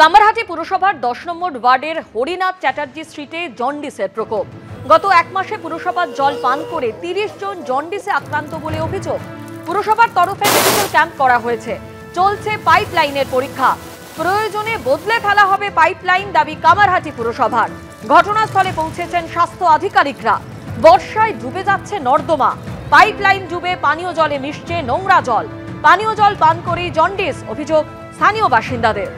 কামারহাটি পুরসভার 10 নম্বর ওয়ার্ডের হরিনাথ চ্যাটার্জি স্ট্রিটে জন্ডিসের প্রকোপ। গত এক মাসে পুরসভার জল পান করে 30 জন জন্ডিসে আক্রান্ত বলে অভিযোগ। পুরসভার তরফে মেডিকেল ক্যাম্প করা হয়েছে। চলছে পাইপলাইনের পরীক্ষা। প্রয়োজনে বদলে ফেলা হবে পাইপলাইন, দাবি কামারহাটি পুরসভার। ঘটনাস্থলে পৌঁছেছেন স্বাস্থ্য আধিকারিকরা। বর্ষায় ডুবে যাচ্ছে নর্দমা। পাইপলাইন ডুবে পানীয় জলে মিশছে নোংরা জল। পানীয় জল পান করেই জন্ডিস, অভিযোগ স্থানীয় বাসিন্দাদের।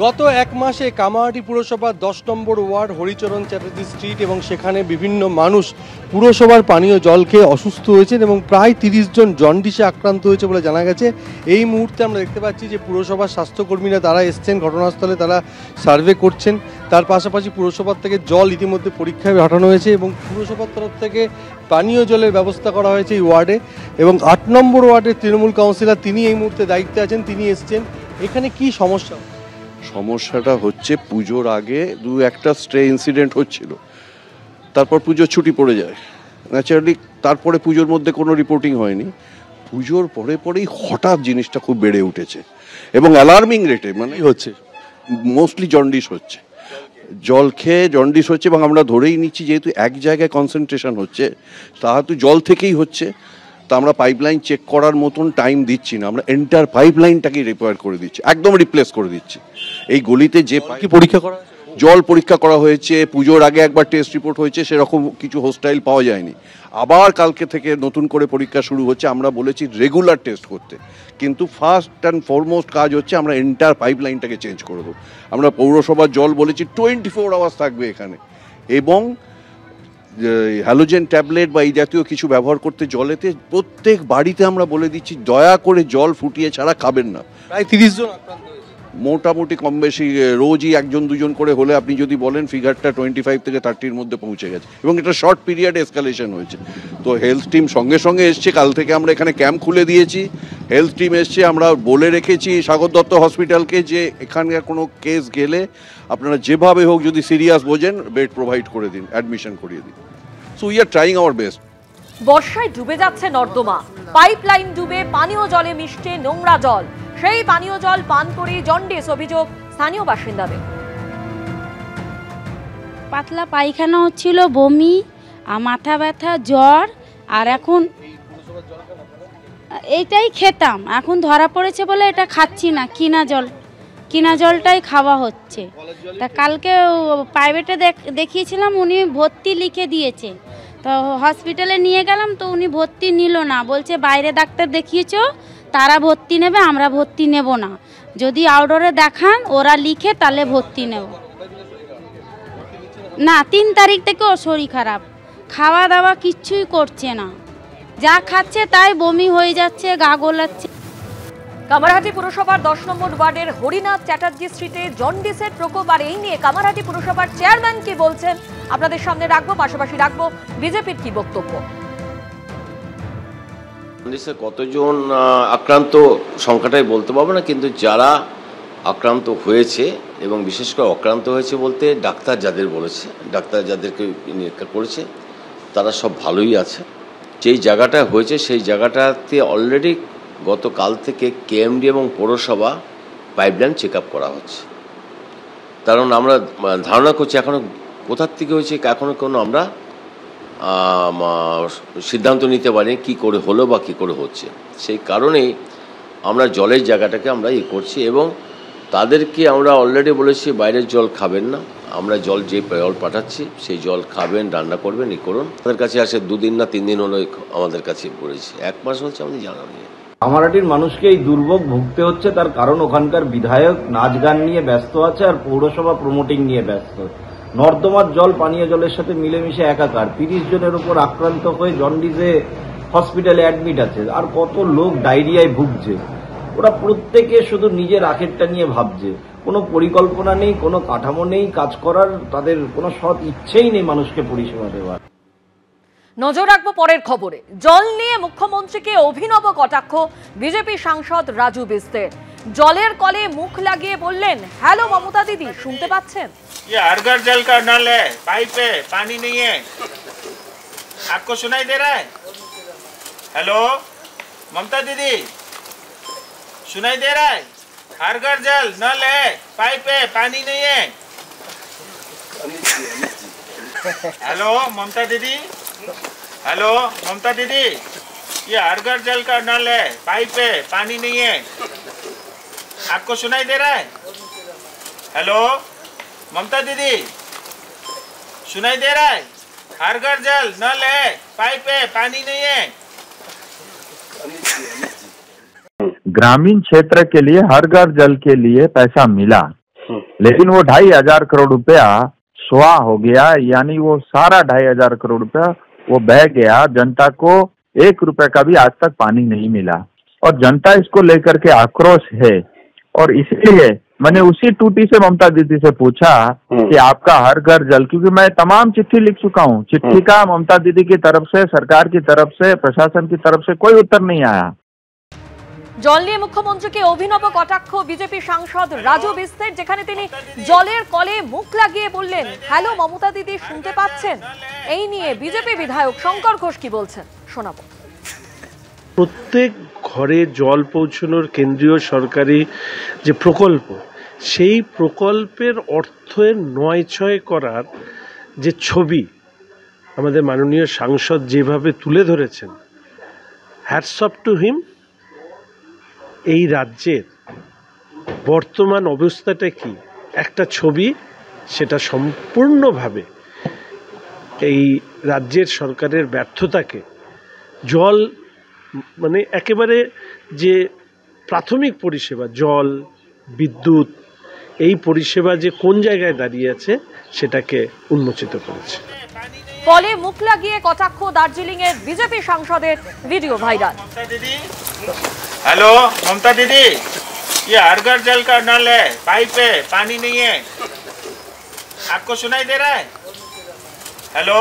গত এক মাসে কামারহাটি পুরসভার 10 নম্বর ওয়ার্ড হরিচরণ চ্যাটার্জি স্ট্রিট এবং সেখানে বিভিন্ন মানুষ পুরসভার পানীয় জল খেয়ে অসুস্থ হয়েছেন এবং প্রায় 30 জন জন্ডিসে আক্রান্ত হয়েছে বলে জানা গেছে। এই মুহূর্তে আমরা দেখতে পাচ্ছি যে পুরসভার স্বাস্থ্যকর্মীরা তারা এসছেন ঘটনাস্থলে, তারা সার্ভে করছেন। তার পাশাপাশি পুরসভার থেকে জল ইতিমধ্যে পরীক্ষায় পাঠানো হয়েছে এবং পুরসভার তরফ থেকে পানীয় জলের ব্যবস্থা করা হয়েছে এই ওয়ার্ডে। এবং 8 নম্বর ওয়ার্ডের তৃণমূল কাউন্সিলর তিনি এই মুহূর্তে দায়িত্বে আছেন, তিনি এসছেন। এখানে কি সমস্যা? সমস্যাটা হচ্ছে পুজোর আগে দু একটা স্ট্রে ইনসিডেন্ট হচ্ছিল, তারপর পুজোর ছুটি পড়ে যায় ন্যাচারালি, তারপরে পুজোর মধ্যে কোনো রিপোর্টিং হয়নি। পুজোর পরে পরেই হঠাৎ জিনিসটা খুব বেড়ে উঠেছে এবং অ্যালার্মিং রেটে, মানে হচ্ছে মোস্টলি জন্ডিস হচ্ছে, জল খেয়ে জন্ডিস হচ্ছে। এবং আমরা ধরেই নিচ্ছি যেহেতু এক জায়গায় কনসেন্ট্রেশন হচ্ছে, তাহলে জল থেকেই হচ্ছে। তা আমরা পাইপলাইন চেক করার মতন টাইম দিচ্ছি না, আমরা এন্টার পাইপলাইনটাকেই রিপেয়ার করে দিচ্ছি, একদম রিপ্লেস করে দিচ্ছি। এই গলিতে যে পরীক্ষা করা, জল পরীক্ষা করা হয়েছে, পুজোর আগে একবার টেস্ট রিপোর্ট হয়েছে, সেরকম কিছু হোস্টাইল পাওয়া যায়নি। আবার কালকে থেকে নতুন করে পরীক্ষা শুরু হচ্ছে। আমরা বলেছি রেগুলার টেস্ট করতে, কিন্তু ফার্স্ট অ্যান্ড ফরমোস্ট কাজ হচ্ছে আমরা এন্টার পাইপলাইনটাকে চেঞ্জ করে দেবো। আমরা পৌরসভার জল বলেছি 24 আওয়ার্স থাকবে এখানে, এবং হ্যালোজেন ট্যাবলেট বা এই জাতীয় কিছু ব্যবহার করতে জলেতে। প্রত্যেক বাড়িতে আমরা বলে দিচ্ছি দয়া করে জল ফুটিয়ে ছাড়া খাবেন না। প্রায় 30 জন আক্রান্ত হয়েছে মোটামুটি, কম বেশি রোজই একজন দুজন করে হলে আপনি যদি বলেন ফিগারটা 25 থেকে 30-র মধ্যে পৌঁছে গেছে এবং এটা শর্ট পিরিয়ড এসকালেশন হয়েছে। তো হেলথ টিম সঙ্গে সঙ্গে এসছে, কাল থেকে আমরা এখানে ক্যাম্প খুলে দিয়েছি। হেলথ টিম এসছে, আমরা বলে রেখেছি সাগর দত্ত হসপিটালকে যে এখানকার কোনো কেস গেলে আপনারা যেভাবে হোক যদি সিরিয়াস বোঝেন বেড প্রোভাইড করে দিন, অ্যাডমিশন করিয়ে দিন। So we are trying our best. বর্ষায় ডুবে যাচ্ছে নর্দমা। পাইপলাইন ডুবে পানীয় জলে মিশছে নোংরা জল। সেই পানীয় জল পান করে জন্ডিস, অভিযোগ স্থানীয় বাসিন্দাদের। পাতলা পায়খানা হচ্ছিল, বমি, মাথা ব্যথা, জ্বর। আর এখন এইটাই খেতাম, এখন ধরা পড়েছে বলে এটা খাচ্ছি না, কিনা জলটাই খাওয়া হচ্ছে। তা কালকে প্রাইভেটে দেখিয়েছিলাম, উনি ভর্তি লিখে দিয়েছে। তো হসপিটালে নিয়ে গেলাম, তো উনি ভর্তি নিল না, বলছে বাইরে ডাক্তার দেখিয়েছো, তারা ভর্তি নেবে, আমরা ভর্তি নেব না। যদি আউটডোরে দেখান ওরা লিখে তাহলে ভর্তি নেব না। 3 তারিখ থেকে ওর শরীর খারাপ, খাওয়া দাওয়া কিচ্ছুই করছে না, যা খাচ্ছে তাই বমি হয়ে যাচ্ছে, গা গোলাচ্ছে। কামারহাটি পুরসভার 10 নম্বর ওয়ার্ডের হরিনাথ চ্যাটার্জি স্ট্রিটে জন্ডিসের প্রকোপ। আর এই নিয়ে কামারহাটি পুরসভার চেয়ারম্যান কি বলছেন আপনাদের সামনে রাখবো, পাশাপাশি রাখবো বিজেপির কি বক্তব্য। জন্ডিসে কতজন আক্রান্ত সংখ্যাটাই বলতে পারবো না, কিন্তু যারা আক্রান্ত হয়েছে এবং বিশেষ করে আক্রান্ত হয়েছে বলতে ডাক্তার যাদের বলেছে, ডাক্তার যাদেরকে নিরীক্ষা করেছে তারা সব ভালোই আছে। যেই জায়গাটা হয়েছে সেই জায়গাটাতে অলরেডি গতকাল থেকে কেএমডি এবং পৌরসভা পাইপলাইন চেক আপ করা হচ্ছে। কারণ আমরা ধারণা করছি এখনও কোথার থেকে হয়েছে এখনও কোনো আমরা সিদ্ধান্ত নিতে পারি কী করে হলো বা কী করে হচ্ছে। সেই কারণেই আমরা জলের জায়গাটাকে আমরা করছি এবং তাদেরকে আমরা অলরেডি বলেছি বাইরের জল খাবেন না। আমরা জল পাঠাচ্ছি সেই জল খাবেন, রান্না করবেন, করুন। আমাদের কাছে আসে 2 দিন না 3 দিন হলো আমাদের কাছে পড়েছে, 1 মাস হচ্ছে আমাদের জানা নেই। কামারহাটির মানুষকে এই দুর্ভোগ ভুগতে হচ্ছে, তার কারণ ওখানকার বিধায়ক নাচ গান নিয়ে ব্যস্ত আছে আর পৌরসভা প্রমোটিং নিয়ে ব্যস্ত। নর্দমার জল পানীয় জলের সাথে মিলেমিশে একাকার। 30 জনের উপর আক্রান্ত হয়ে জন্ডিসে হসপিটালে অ্যাডমিট আছে, আর কত লোক ডায়রিয়ায় ভুগছে। ওরা প্রত্যেকে শুধু নিজের আখেরটা নিয়ে ভাবছে, কোনো পরিকল্পনা নেই, কোনো কাঠামো নেই কাজ করার, তাদের কোনো সৎ ইচ্ছেই নেই মানুষকে পরিষেবা দেওয়ার। নজর রাখবো পরের খবরে। জল নিয়ে মুখ্যমন্ত্রীকে অভিনব কটাক্ষ বিজেপি সাংসদ রাজু বিস্তের। জলের কলে মুখ লাগিয়ে বললেন, হ্যালো মমতা দিদি, শুনতে পাচ্ছেন? ये हर घर जल का नल है, पाइप है, पानी नहीं है। आपको सुनाई दे रहा है? हेलो ममता दीदी, सुनाई दे रहा है? हर घर जल नल है, पाइप है, पानी नहीं है। हेलो ममता दीदी, हेलो ममता दीदी, ये हर घर जल का नल है, पाइप है, पानी नहीं है। आपको सुनाई दे रहा है? हेलो ममता दीदी, सुनाई दे रहा है? हर घर जल नल है, पाइप है, पानी नहीं है। ग्रामीण क्षेत्र के लिए हर घर जल के लिए पैसा मिला, लेकिन वो 2,500 करोड़ रुपया स्वाह हो गया, यानी वो सारा 2,500 करोड़ रुपया वो बह गया। जनता को 1 रुपए का भी आज तक पानी नहीं मिला और जनता इसको लेकर के आक्रोश है। और इसलिए मैंने उसी टूटी से ममता दीदी से पूछा कि आपका हर घर जल, क्योंकि मैं तमाम चिट्ठी लिख चुका हूँ, चिट्ठी का ममता दीदी की तरफ से, सरकार की तरफ से, प्रशासन की तरफ से कोई उत्तर नहीं आया। জল নিয়ে মুখ্যমন্ত্রীকে অভিনব কটাক্ষ বিজেপি সাংসদ রাজু বিস্তের, যেখানে তিনি জলের কলে মুখ লাগিয়ে বললেন, হ্যালো মমতা দিদি শুনতে পাচ্ছেন? এই নিয়ে বিজেপি বিধায়ক শঙ্কর ঘোষ কি বলছেন শোনাবো। প্রত্যেক ঘরে জল পৌঁছানোর কেন্দ্রীয় সরকারি যে প্রকল্প, সেই প্রকল্পের অর্থের নয়-ছয় করার যে ছবি আমাদের মাননীয় সাংসদ যেভাবে তুলে ধরেছেন, হ্যাটস অফ টু হিম। এই রাজ্যের বর্তমান অবস্থাটা কি একটা ছবি, সেটা সম্পূর্ণভাবে এই রাজ্যের সরকারের ব্যর্থতাকে, জল মানে একেবারে যে প্রাথমিক পরিষেবা জল বিদ্যুৎ, এই পরিষেবা যে কোন জায়গায় দাঁড়িয়ে আছে সেটাকে উন্মোচিত করেছে। কলে মুখ লাগিয়ে কটাক্ষ দার্জিলিং এর বিজেপি সাংসদের ভিডিও ভাইরাল। हेलो ममता दीदी, ये हर घर जल का नल है, पाइप है, पानी नहीं है। आपको सुनाई दे रहा है? हेलो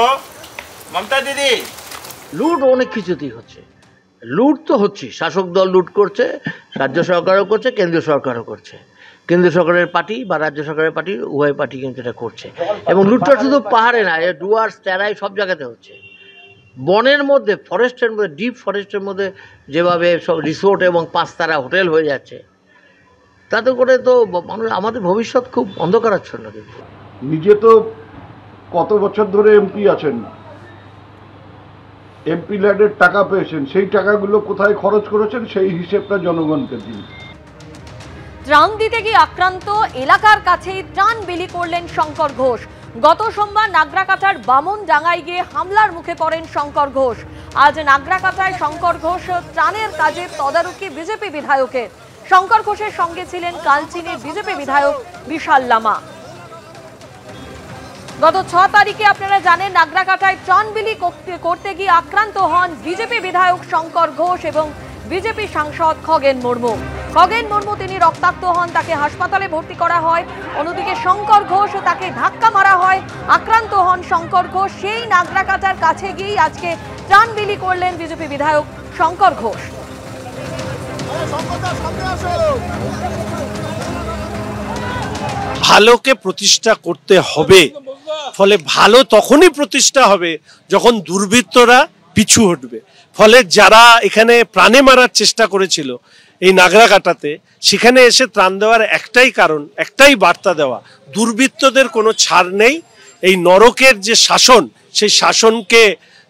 ममता दीदी। লুট অনেক কিছুতেই হচ্ছে, লুট তো হচ্ছে, শাসক দল লুট করছে, রাজ্য সরকারও করছে, কেন্দ্রীয় সরকারও করছে। কেন্দ্রীয় সরকারের পার্টি বা রাজ্য সরকারের পার্টি উভয় পার্টি কিন্তু এটা করছে। এবং লুটটা শুধু পাহাড়ে না, ডুয়ার্স তেরাই সব জায়গাতে হচ্ছে। বনের মধ্যে, ফরেস্টের মধ্যে, ডিপ ফরেস্টের মধ্যে যেভাবে সব রিসোর্ট এবং 5 তারা হোটেল হয়ে যাচ্ছে, তাতে করে তো মানুষ, আমাদের ভবিষ্যৎ খুব অন্ধকারাচ্ছন্ন। কিন্তু নিজে তো কত বছর ধরে এমপি আছেন, এমপি ল্যাডের টাকা পেয়েছেন, সেই টাকাগুলো কোথায় খরচ করেছেন সেই হিসেবটা জনগণকে দিন। ত্রাণ দিতে গিয়ে আক্রান্ত এলাকার কাছেই ত্রাণ বিলি করলেন শঙ্কর ঘোষ। গত সোমবার নাগরাকাটার বামনডাঙ্গায় গিয়ে হামলার মুখে পড়েন শঙ্কর ঘোষ। আজ নাগরাকাটায় শঙ্কর ঘোষ ত্রাণের কাজে তদারকি বিজেপি বিধায়কের। শঙ্কর ঘোষের সঙ্গে ছিলেন কালচিনির বিজেপি বিধায়ক বিশাল লামা। গত 6 তারিখে আপনারা জানেন নাগরাকাটায় ত্রাণ বিলি করতে গিয়ে আক্রান্ত হন বিজেপি বিধায়ক শঙ্কর ঘোষ এবং বিজেপি সাংসদ খগেন মুর্মু। খগেন মুর্মু তিনি রক্তাক্ত হন, তাকে হাসপাতালে ভর্তি করা হয়। অন্যদিকে শঙ্কর ঘোষ, তাকে ধাক্কা মারা হয়, আক্রান্ত হন শঙ্কর ঘোষ। সেই নাগরাকাটার কাছে গিয়ে আজকে ত্রাণ বিলি করলেন বিজেপি বিধায়ক শঙ্কর ঘোষ। ভালোকে প্রতিষ্ঠা করতে হবে, ফলে ভালো তখনই প্রতিষ্ঠা হবে যখন দুর্বৃত্তরা পিছু হটবে। ফলে যারা এখানে প্রাণে মারার চেষ্টা করেছিল এই নাগরাকাটাতে, সেখানে এসে ত্রাণ দেওয়ার একটাই কারণ, একটাই বার্তা দেওয়া, দুর্বৃত্তদের কোনো ছাড় নেই। এই নরকের যে শাসন, সেই শাসনকে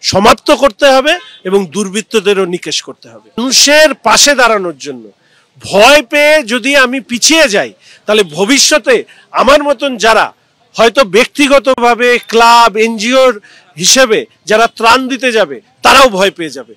সমাপ্ত করতে হবে এবং দুর্বৃত্তদেরও নিকেশ করতে হবে। মানুষের পাশে দাঁড়ানোর জন্য ভয় পেয়ে যদি আমি পিছিয়ে যাই, তাহলে ভবিষ্যতে আমার মতন যারা হয়তো ব্যক্তিগতভাবে ক্লাব এনজিওর হিসেবে যারা ত্রাণ দিতে যাবে, তারাও ভয় পেয়ে যাবে।